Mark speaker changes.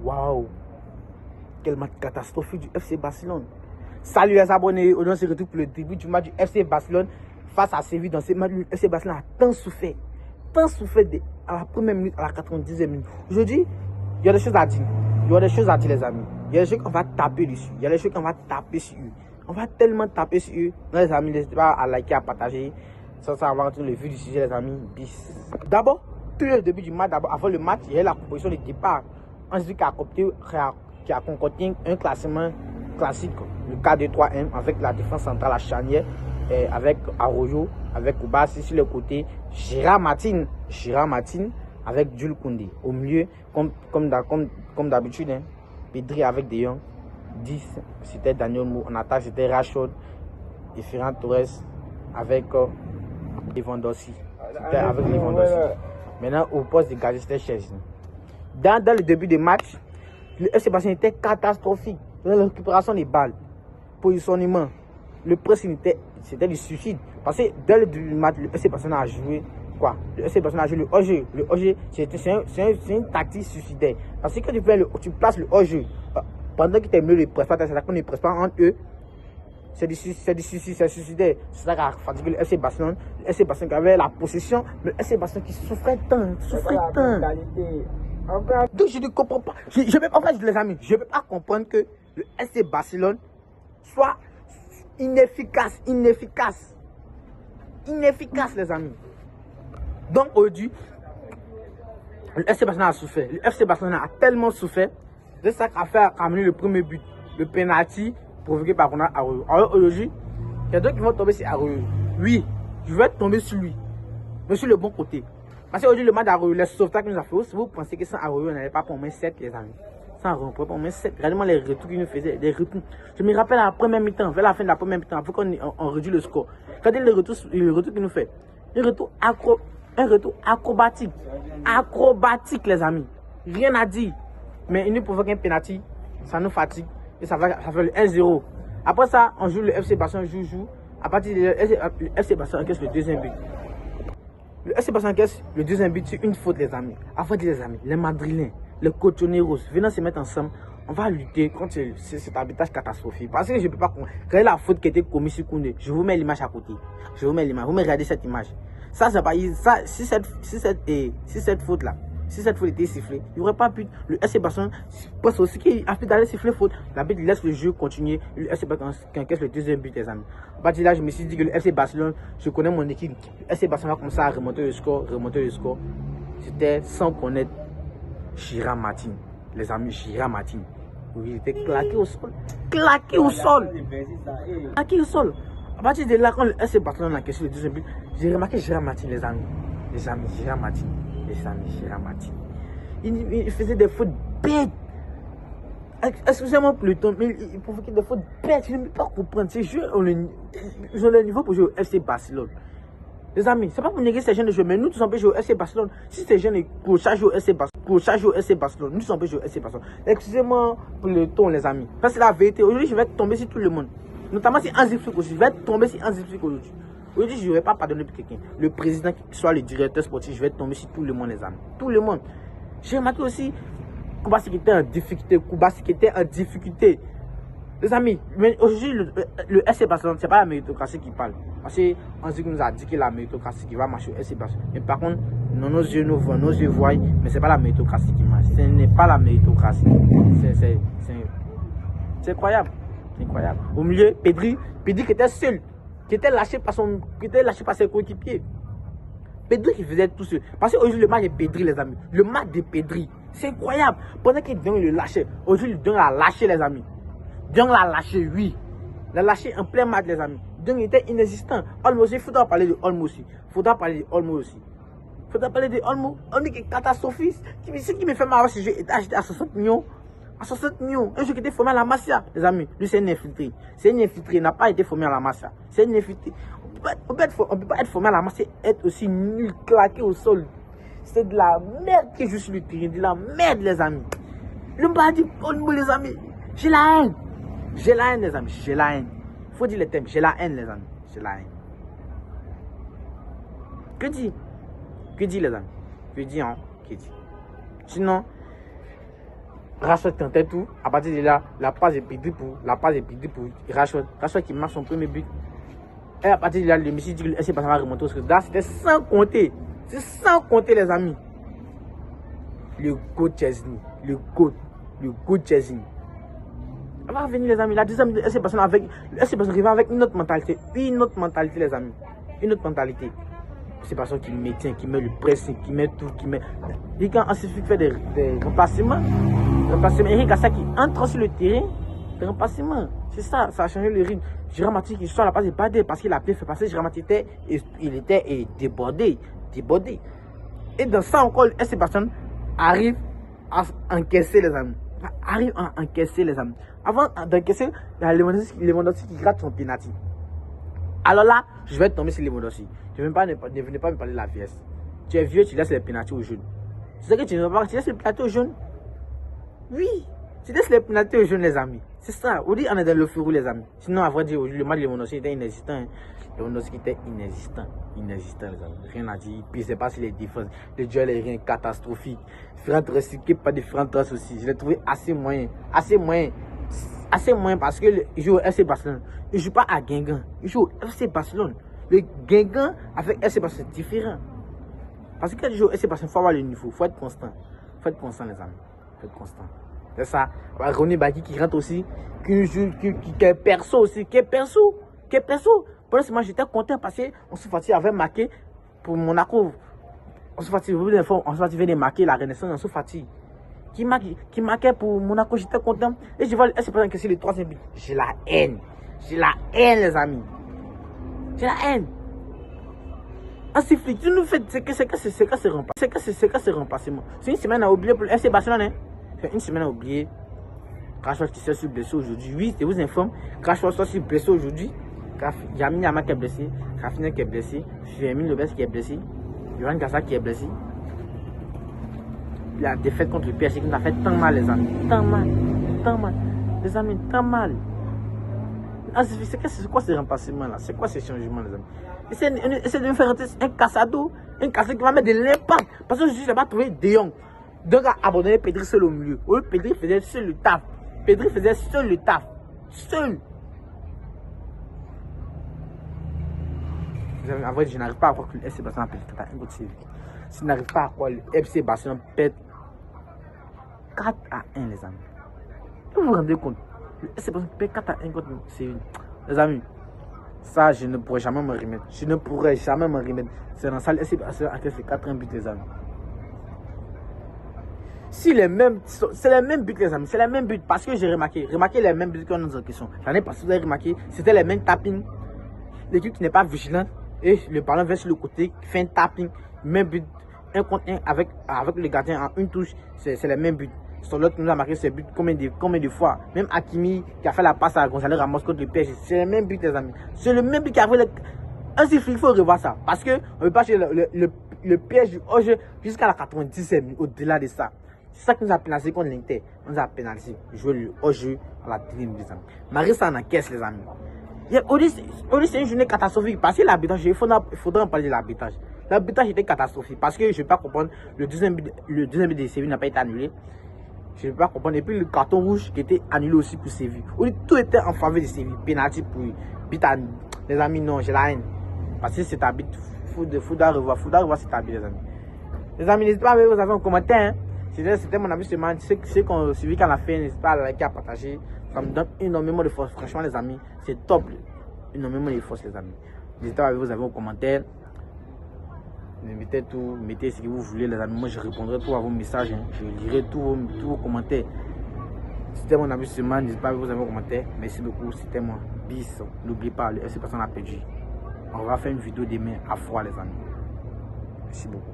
Speaker 1: Waouh! Quel match catastrophique du FC Barcelone. Salut les abonnés, aujourd'hui on se retrouve pour le début du match du FC Barcelone face à Séville. Dans ce match, le FC Barcelone a tant souffert à la première minute, à la 90e minute. Aujourd'hui, il y a des choses à dire. Il y a des choses à dire les amis. Il y a des choses qu'on va taper dessus. Il y a des choses qu'on va taper sur eux. On va tellement taper sur eux. Non, les amis, n'hésitez pas à liker, à partager. Ça va rentrer le vu du sujet les amis. Bis. D'abord, tout le début du match, d'abord, avant le match, il y a la proposition de départ. On se dit qui a concocté un classement classique, le 4-2-3-1 avec la défense centrale à charnière, avec Arroyo, avec Koubassi sur le côté, Gérard Martin avec Jules Koundé. Au milieu, comme d'habitude, hein, Pedri avec De Jong, 10 c'était Daniel Mou, en attaque c'était Rashford et Ferran Torres avec Lewandowski. C'était avec Lewandowski. Maintenant au poste de gardien c'était Chelsea. Dans le début du match, le FC Barcelone était catastrophique. Dans la récupération des balles, positionnement, le pressing c'était du suicide. Parce que dès le début du match, le FC Barcelone a joué quoi? Le FC Barcelone a joué le hors-jeu. Le hors-jeu, c'est une tactique suicidaire. Parce que quand tu places le hors-jeu, pendant qu'ils terminent le presse, c'est-à-dire qu'on ne presse pas entre eux, c'est du suicide, c'est suicidaire. C'est ça qui a fatigué le FC Barcelone. Le FC Barcelone qui avait la possession, mais le FC Barcelone qui souffrait tant. Donc je ne comprends pas. En fait, les amis, je ne peux pas comprendre que le FC Barcelone soit inefficace, les amis. Donc aujourd'hui, le FC Barcelone a souffert. Le FC Barcelone a tellement souffert de ça qu'a fait amener le premier but, le penalty provoqué par Ronald Arroyo. Alors aujourd'hui, il y a d'autres qui vont tomber sur Arroyo. Oui, je vais tomber sur lui, mais sur le bon côté. Parce qu'aujourd'hui, le match d'Arroyo, les sauveteurs qu'il nous a fait, si vous pensez que sans Arroyo, on n'allait pas pour au moins 7, les amis. Sans Arroyo, on pourrait pas au moins 7. Regardez-moi les retours qu'il nous faisait, les retours. Je me rappelle à la première mi-temps, vers la fin de la première mi-temps, après qu'on réduit le score. Regardez le retour qu'il nous fait. Un retour acrobatique. Acrobatique, les amis. Rien à dire. Mais il nous provoque un penalty, ça nous fatigue, et ça fait le 1-0. Après ça, on joue le FC Barcelone, joue. À partir de le FC Barcelone encaisse le deuxième but. Le FC Barcelone encaisse le deuxième but sur une faute, les amis. Avant de dire, les amis, les Madrilènes, les Cochoneros, venant se mettre ensemble, on va lutter contre cet arbitrage catastrophique. Parce que je ne peux pas comprendre. Regardez la faute qui a été commise sur Koundé. Je vous mets l'image à côté. Vous me regardez cette image. Ça, c'est pas. Si cette faute-là, si cette faute était sifflée, il n'y aurait pas pu. Le FC Barcelone pense aussi qu'il a pu d'aller siffler faute. L'arbitre laisse le jeu continuer. Le FC Barcelone encaisse le deuxième but, les amis. À partir de là, je me suis dit que le FC Barcelone, je connais mon équipe. Le FC Barcelone va commencer à remonter le score. C'était sans connaître Gérard Martin. Les amis, Gérard Martin. Oui, il était claqué au sol. À partir de là, quand le FC Barcelone a encaissé le deuxième but, j'ai remarqué Gérard Martin, les amis. Gérard Martin. Il faisait des fautes bêtes. Excusez-moi pour le temps, mais il provoquait des fautes bêtes. Je ne peux pas comprendre. Ces jeux ont le niveau pour jouer au FC Barcelone. Les amis, c'est pas pour négliger ces jeunes de jouer, mais nous tous on peut jouer au FC Barcelone. Si ces jeunes clochards jouent au FC Barcelone, nous tous on peut jouer au FC Barcelone. Excusez-moi pour le ton, les amis. Ça, c'est la vérité. Aujourd'hui, je vais tomber sur tout le monde. Notamment si Hansi Flick aussi. Je vais tomber sur Hansi Flick aujourd'hui. Aujourd'hui, je ne vais pas pardonner pour quelqu'un. Le président, qui soit le directeur sportif, je vais tomber sur tout le monde, les amis. Tout le monde. J'ai remarqué aussi Koubassi qui était en difficulté. Les amis, mais aujourd'hui, le FC Barcelone, ce n'est pas la méritocratie qui parle. Parce qu'on nous a dit que la méritocratie qui va marcher au FC Barcelone. Mais par contre, nos yeux nous voient, nos yeux voient, mais ce n'est pas la méritocratie qui marche. Ce n'est pas la méritocratie. C'est incroyable. Au milieu, Pedri qui était seul, qui était lâché par ses coéquipiers. Pedri qui faisait tout seul. Parce qu'aujourd'hui, le match de Pedri, les amis. Le match de Pedri, c'est incroyable. Pendant qu'il le lâchait, aujourd'hui, il l'a lâché, les amis. Dion l'a lâché, oui. Il l'a lâché en plein match, les amis. Dion était inexistant. Olmo aussi, il faudra parler de Olmo aussi. Olmo qui est catastrophiste. Ce qui me fait mal, c'est que j'ai acheté à 60 millions. Un jeu qui était formé à la Masia, les amis. Lui, c'est un infiltré. Il n'a pas été formé à la Masia. C'est un infiltré. On peut pas être formé à la Masia et être aussi nul, claqué au sol. C'est de la merde qui joue sur le terrain. De la merde, les amis. Le m'a dit, les amis. J'ai la haine, les amis. Faut dire les thèmes. J'ai la haine, les amis. Que dit, les amis? Que dit? Sinon, Rashford tentait tout. À partir de là, la passe est perdue pour Rashford. Rashford qui marque son premier but. Et à partir de là, le Messi dit que le FC Barcelone va remonter au score. Là, c'était sans compter. C'est sans compter, les amis. Le GOAT Chesney. Le GOAT Chesney. On va revenir, les amis. La deuxième de FC Barcelone avec. Le FC Barcelone va avec une autre mentalité. Une autre mentalité, les amis. Une autre mentalité. C'est Barcelone qui maintient, qui met le pressing, qui met tout, qui met. Et quand Hansi Flick fait des remplacements, Eric Garcia qui entre sur le terrain, des remplacements. C'est ça, ça a changé le rythme. Gérard Martin qui sort la passe de Badé parce qu'il a bien fait passer. Gérard Martin était débordé. Et dans ça encore, le FC Barcelone arrive à encaisser, les amis. Avant d'encaisser, il y a Lewandowski qui gratte son penalty. Alors là, je vais tomber sur Lewandowski. Ne venez pas me parler de la vieillesse. Tu es vieux, tu laisses les pénaltys aux jeunes. C'est ça que tu ne veux pas, tu laisses les pénaltys aux jeunes. Oui, tu laisses les pénaltys aux jeunes, les amis. C'est ça. On dit on est dans le feu rouge, les amis. Sinon, à vrai dire, le match de Lewandowski était inexistant. Hein. Lewandowski était inexistant, les amis. Rien à dire. Puis c'est pas sur les défenses. Le duel est rien catastrophique. Ferran Torres, pas de Ferran Torres aussi. Je l'ai trouvé assez moyen. Assez moyen parce qu'il joue au FC Barcelone. Il ne joue pas à Guingamp. Il joue au FC Barcelone. Le Guingamp avec FC Barcelone, c'est différent. Parce que quand tu joues au FC Barcelone, il faut avoir le niveau. Il faut être constant. Les amis. Il faut être constant. C'est ça. René Baki qui rentre aussi. Qui est perso aussi. Qui est perso. Pendant ce match, j'étais content parce qu'on se fatiguait avait marqué pour Monaco. On se fatiguait venir marquer la Renaissance. On se fatigue. Qui marquait pour Monaco, j'étais content. Et je vois le FC Barcelone que c'est le troisième but. J'ai la haine, les amis. J'ai la haine. Hansi Flick, tu nous fais. C'est que ce remplacement. C'est une semaine à oublier pour le FC Barcelone. Hein? C'est une semaine à oublier. Rashford qui s'est blessé aujourd'hui. Oui, je vous informe. Rashford s'est blessé aujourd'hui. Lamine Yamal qui est blessé. Rafinha qui est blessé. Fermin Lopez qui est blessé. Yohan Gassa qui est blessé. La défaite contre le PSG qui nous a fait tant mal, les amis. Tant mal. Les amis, tant mal. C'est quoi ce remplacement là? C'est quoi ce changement, les amis? Essayez de me faire un cassado. Un cassado qui va mettre de l'impact. Parce que je n'ai pas trouvé De Jong. Donc, à abandonner Pedri seul au milieu. Pedri faisait seul le taf. Seul. En vrai, je n'arrive pas à croire que le FC Barcelone pète 4-1. Je n'arrive pas à croire que le FC Barcelone pète 4-1, les amis. Vous vous rendez compte? Le FC Barcelone pète 4-1 contre Séville. Les amis, ça, je ne pourrai jamais me remettre. C'est dans ça, le FC Barcelone a fait 4-1 buts, les amis. C'est les mêmes buts, les amis. C'est les mêmes buts parce que j'ai remarqué les mêmes buts qu'on nous a question. L'année passée, vous avez remarqué, c'était les mêmes tappings. L'équipe qui n'est pas vigilante et le ballon vers sur le côté, qui fait un tapping, même but, 1 contre 1 avec le gardien en une touche, c'est les mêmes buts. Sur l'autre, nous a marqué ces buts combien de fois. Même Hakimi qui a fait la passe à Gonzalo Ramos contre le PSG, c'est le même but, les amis. C'est le même but qui a fait il faut revoir ça. Parce qu'on ne peut pas chercher le PSG au jeu jusqu'à la 90e, au-delà de ça. C'est ça qui nous a pénalisé contre l'Inter. On nous a pénalisé. Jouer le hors-jeu à la tribune, les amis. Marissa en encaisse, les amis. Aujourd'hui, c'est une journée catastrophique parce que l'arbitrage, il faudra en parler de l'arbitrage. L'arbitrage était catastrophique parce que je ne peux pas comprendre. Le deuxième but de Séville n'a pas été annulé. Je ne peux pas comprendre. Et puis le carton rouge qui était annulé aussi pour Séville. Tout était en faveur de Séville. Penalty pour but à les amis, non, j'ai la haine. Parce que c'est arbitre. Il faudra revoir cet arbitre, les amis. Les amis, n'hésitez pas à mettre vos avis en commentaire. Hein. C'était mon avis seulement. C'est qu'on suivi qu'on a fait, n'hésitez pas à liker, à partager. Ça me donne énormément de force. Franchement, les amis, c'est top. Énormément de force, les amis. N'hésitez pas à mettre vos avis en commentaire. Mettez tout, mettez ce que vous voulez, les amis. Moi, je répondrai tout à vos messages. Hein. Je lirai tous vos commentaires. C'était mon avis seulement. N'hésitez pas à mettre vos avis en commentaire. Merci beaucoup. C'était moi. Bis. N'oubliez pas, le FC Barcelone a perdu. On va faire une vidéo demain à froid, les amis. Merci beaucoup.